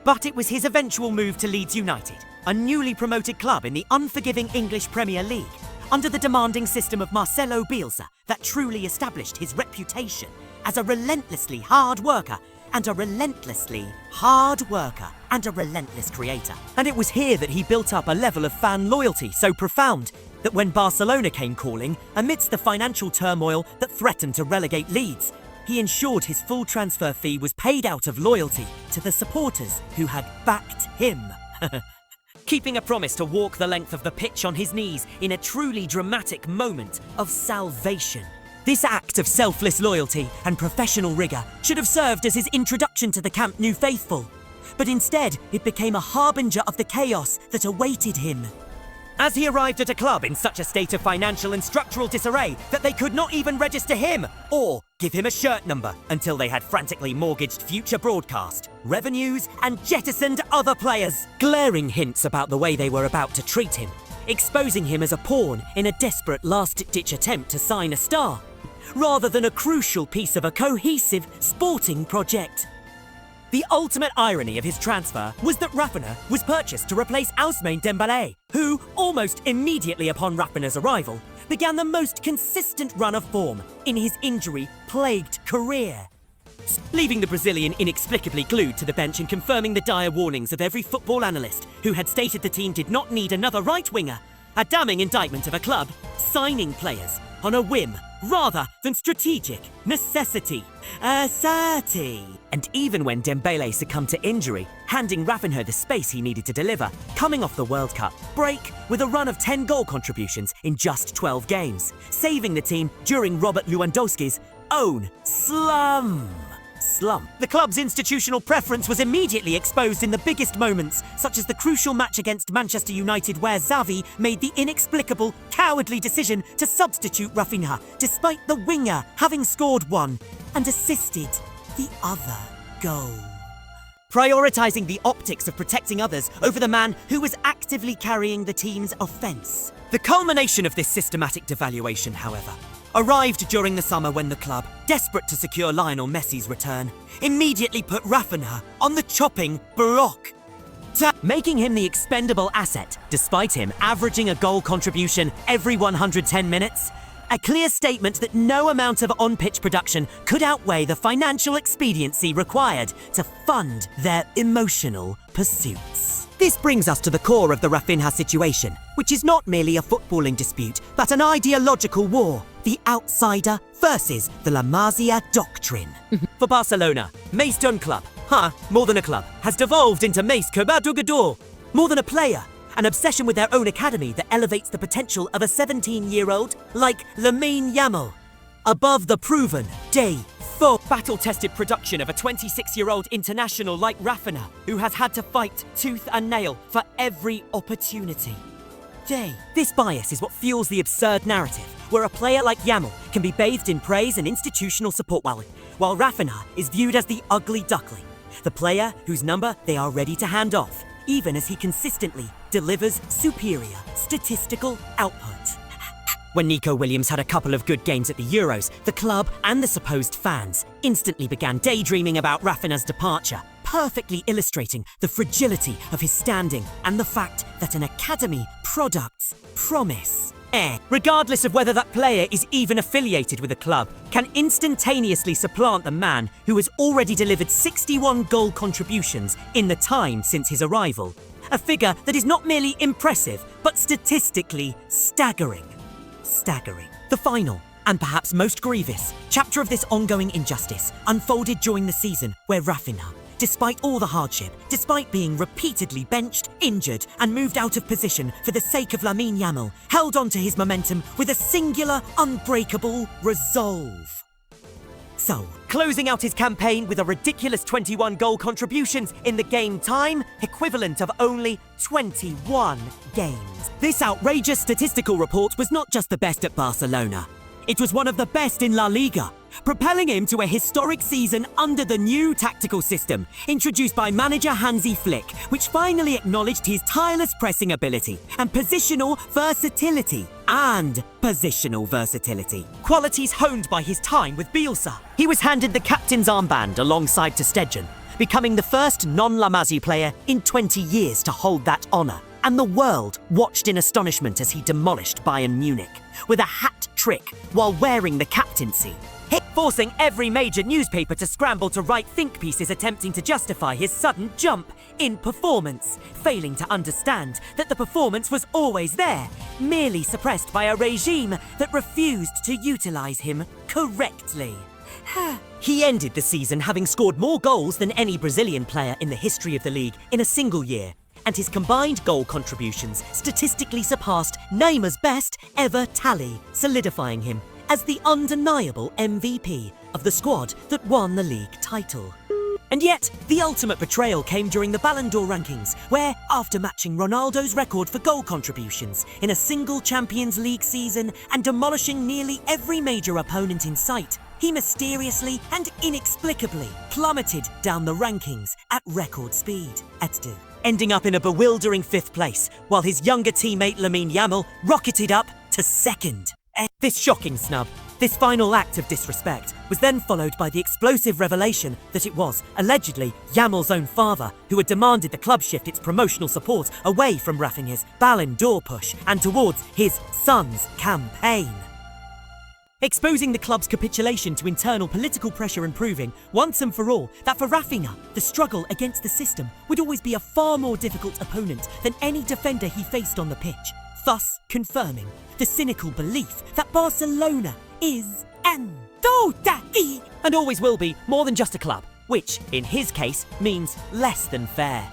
But it was his eventual move to Leeds United, a newly promoted club in the unforgiving English Premier League, under the demanding system of Marcelo Bielsa, that truly established his reputation as a relentlessly hard worker and a relentless creator. And it was here that he built up a level of fan loyalty so profound that when Barcelona came calling, amidst the financial turmoil that threatened to relegate Leeds, he ensured his full transfer fee was paid out of loyalty to the supporters who had backed him. Keeping a promise to walk the length of the pitch on his knees in a truly dramatic moment of salvation. This act of selfless loyalty and professional rigour should have served as his introduction to the Camp Nou faithful, but instead it became a harbinger of the chaos that awaited him. As he arrived at a club in such a state of financial and structural disarray that they could not even register him or give him a shirt number until they had frantically mortgaged future broadcast revenues and jettisoned other players. Glaring hints about the way they were about to treat him, exposing him as a pawn in a desperate last-ditch attempt to sign a star, rather than a crucial piece of a cohesive sporting project. The ultimate irony of his transfer was that Raphinha was purchased to replace Ousmane Dembélé, who, almost immediately upon Raphinha's arrival, began the most consistent run of form in his injury-plagued career, leaving the Brazilian inexplicably glued to the bench and confirming the dire warnings of every football analyst who had stated the team did not need another right-winger, a damning indictment of a club signing players on a whim rather than strategic necessity. And even when Dembélé succumbed to injury, handing Raphinha the space he needed to deliver, coming off the World Cup break with a run of 10 goal contributions in just 12 games, saving the team during Robert Lewandowski's own slump. The club's institutional preference was immediately exposed in the biggest moments, such as the crucial match against Manchester United where Xavi made the inexplicable, cowardly decision to substitute Raphinha, despite the winger having scored one and assisted the other goal. Prioritising the optics of protecting others over the man who was actively carrying the team's offence. The culmination of this systematic devaluation, however, arrived during the summer when the club, desperate to secure Lionel Messi's return, immediately put Raphinha on the chopping block, making him the expendable asset, despite him averaging a goal contribution every 110 minutes. A clear statement that no amount of on-pitch production could outweigh the financial expediency required to fund their emotional pursuits. This brings us to the core of the Raphinha situation, which is not merely a footballing dispute, but an ideological war. The outsider versus the La Masia doctrine. For Barcelona, Meis d'un club, more than a club, has devolved into Meis Cobadugador. More than a player, an obsession with their own academy that elevates the potential of a 17-year-old like Lamine Yamal above the proven battle-tested production of a 26-year-old international like Raphinha, who has had to fight tooth and nail for every opportunity. This bias is what fuels the absurd narrative, where a player like Yamal can be bathed in praise and institutional support while Raphinha is viewed as the ugly duckling, the player whose number they are ready to hand off, even as he consistently delivers superior statistical output. When Nico Williams had a couple of good games at the Euros, the club and the supposed fans instantly began daydreaming about Raphinha's departure, perfectly illustrating the fragility of his standing and the fact that an academy product's promise, regardless of whether that player is even affiliated with a club, can instantaneously supplant the man who has already delivered 61 goal contributions in the time since his arrival. A figure that is not merely impressive, but statistically staggering. The final, and perhaps most grievous, chapter of this ongoing injustice unfolded during the season where Raphinha, despite all the hardship, despite being repeatedly benched, injured, and moved out of position for the sake of Lamine Yamal, held on to his momentum with a singular, unbreakable resolve. So, closing out his campaign with a ridiculous 21 goal contributions in the game time, equivalent of only 21 games. This outrageous statistical report was not just the best at Barcelona. It was one of the best in La Liga, propelling him to a historic season under the new tactical system, introduced by manager Hansi Flick, which finally acknowledged his tireless pressing ability and positional versatility. Qualities honed by his time with Bielsa. He was handed the captain's armband alongside ter Stegen, becoming the first non-La Masia player in 20 years to hold that honour. And the world watched in astonishment as he demolished Bayern Munich with a hat trick while wearing the captaincy, forcing every major newspaper to scramble to write think pieces attempting to justify his sudden jump in performance, failing to understand that the performance was always there, merely suppressed by a regime that refused to utilise him correctly. He ended the season having scored more goals than any Brazilian player in the history of the league in a single year, and his combined goal contributions statistically surpassed Neymar's best ever tally, solidifying him as the undeniable MVP of the squad that won the league title. And yet, the ultimate betrayal came during the Ballon d'Or rankings, where, after matching Ronaldo's record for goal contributions in a single Champions League season and demolishing nearly every major opponent in sight, he mysteriously and inexplicably plummeted down the rankings at record speed, ending up in a bewildering 5th place, while his younger teammate Lamine Yamal rocketed up to 2nd. This shocking snub, this final act of disrespect, was then followed by the explosive revelation that it was, allegedly, Yamal's own father who had demanded the club shift its promotional support away from RAPHINHA'S Ballon d'Or push and towards his son's campaign. Exposing the club's capitulation to internal political pressure and proving, once and for all, that for RAPHINHA, the struggle against the system would always be a far more difficult opponent than any defender he faced on the pitch, thus confirming the cynical belief that Barcelona is and always will be more than just a club, which, in his case, means less than fair.